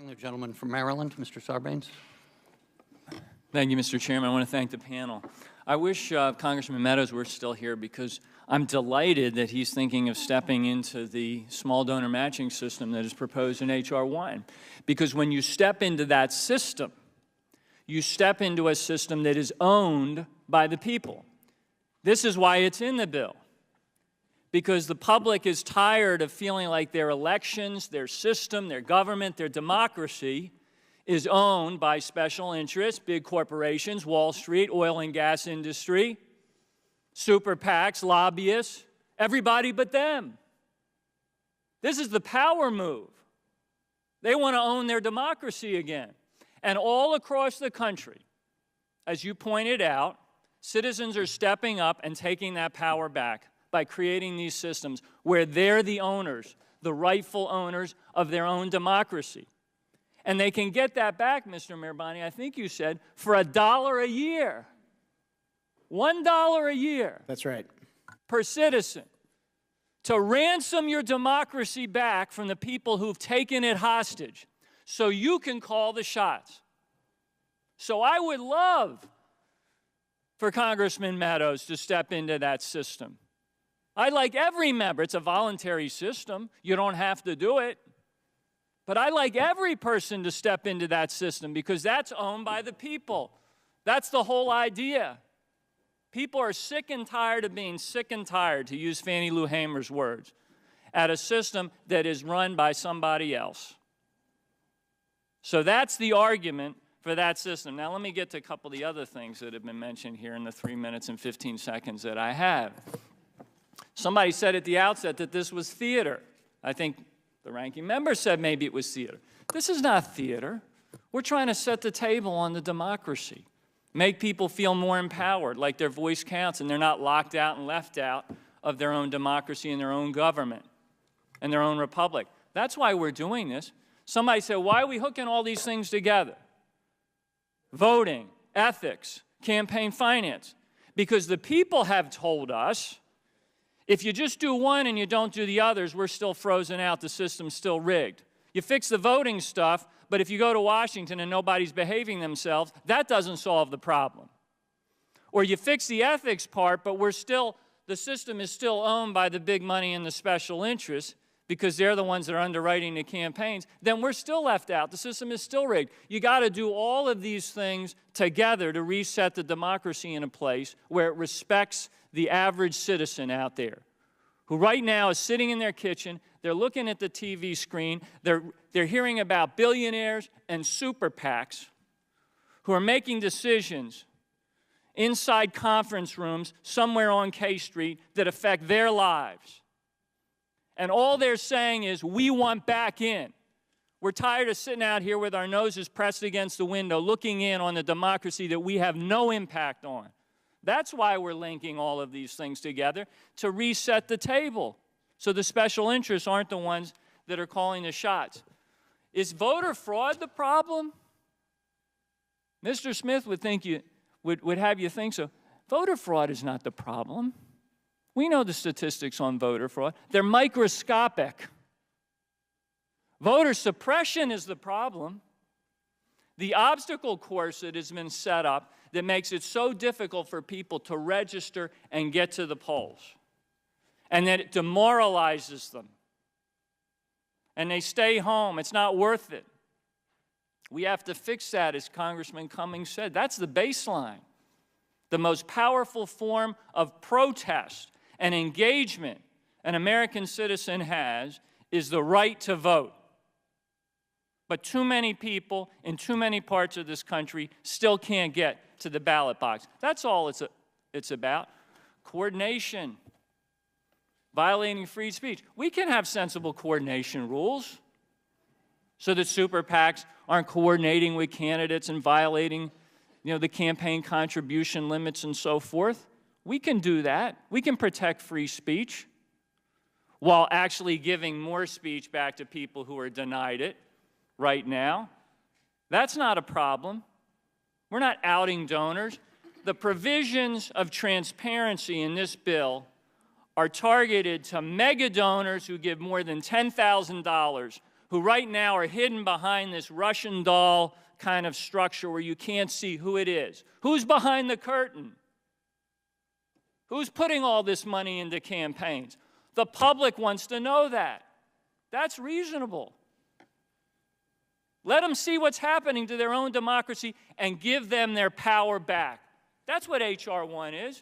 The gentleman from Maryland, Mr. Sarbanes. Thank you, Mr. Chairman. I want to thank the panel. I wish Congressman Meadows were still here because I'm delighted that he's thinking of stepping into the small donor matching system that is proposed in H.R. 1. Because when you step into that system, you step into a system that is owned by the people. This is why it's in the bill. Because the public is tired of feeling like their elections, their system, their government, their democracy is owned by special interests, big corporations, Wall Street, oil and gas industry, super PACs, lobbyists, everybody but them. This is the power move. They want to own their democracy again. And all across the country, as you pointed out, citizens are stepping up and taking that power back by creating these systems where they're the owners, the rightful owners of their own democracy. And they can get that back, Mr. Mirabani, I think you said, for $1 a year. $1 a year. That's right. Per citizen. To ransom your democracy back from the people who've taken it hostage so you can call the shots. So I would love for Congressman Meadows to step into that system. I'd like every member. It's a voluntary system. You don't have to do it. But I'd like every person to step into that system because that's owned by the people. That's the whole idea. People are sick and tired of being sick and tired, to use Fannie Lou Hamer's words, at a system that is run by somebody else. So that's the argument for that system. Now let me get to a couple of the other things that have been mentioned here in the 3 minutes and 15 seconds that I have. Somebody said at the outset that this was theater. I think the ranking member said maybe it was theater. This is not theater. We're trying to set the table on the democracy, make people feel more empowered, like their voice counts and they're not locked out and left out of their own democracy and their own government and their own republic. That's why we're doing this. Somebody said, why are we hooking all these things together? Voting, ethics, campaign finance. Because the people have told us, if you just do one and you don't do the others, we're still frozen out, the system's still rigged. You fix the voting stuff, but if you go to Washington and nobody's behaving themselves, that doesn't solve the problem. Or you fix the ethics part, but the system is still owned by the big money and the special interests because they're the ones that are underwriting the campaigns, then we're still left out. The system is still rigged. You got to do all of these things together to reset the democracy in a place where it respects the average citizen out there who right now is sitting in their kitchen, they're looking at the TV screen, they're hearing about billionaires and super PACs who are making decisions inside conference rooms somewhere on K Street that affect their lives. And all they're saying is, we want back in. We're tired of sitting out here with our noses pressed against the window, looking in on the democracy that we have no impact on. That's why we're linking all of these things together, to reset the table so the special interests aren't the ones that are calling the shots. Is voter fraud the problem? Mr. Smith would have you think so. Voter fraud is not the problem. We know the statistics on voter fraud. They're microscopic. Voter suppression is the problem. The obstacle course that has been set up that makes it so difficult for people to register and get to the polls, and that it demoralizes them, and they stay home. It's not worth it. We have to fix that, as Congressman Cummings said. That's the baseline. The most powerful form of protest and engagement an American citizen has is the right to vote. But too many people in too many parts of this country still can't get to the ballot box. That's all it's about. Coordination, violating free speech. We can have sensible coordination rules so that super PACs aren't coordinating with candidates and violating, the campaign contribution limits and so forth. We can do that. We can protect free speech while actually giving more speech back to people who are denied it right now. That's not a problem. We're not outing donors. The provisions of transparency in this bill are targeted to mega donors who give more than $10,000, who right now are hidden behind this Russian doll kind of structure where you can't see who it is. Who's behind the curtain? Who's putting all this money into campaigns? The public wants to know that. That's reasonable. Let them see what's happening to their own democracy and give them their power back. That's what H.R. 1 is.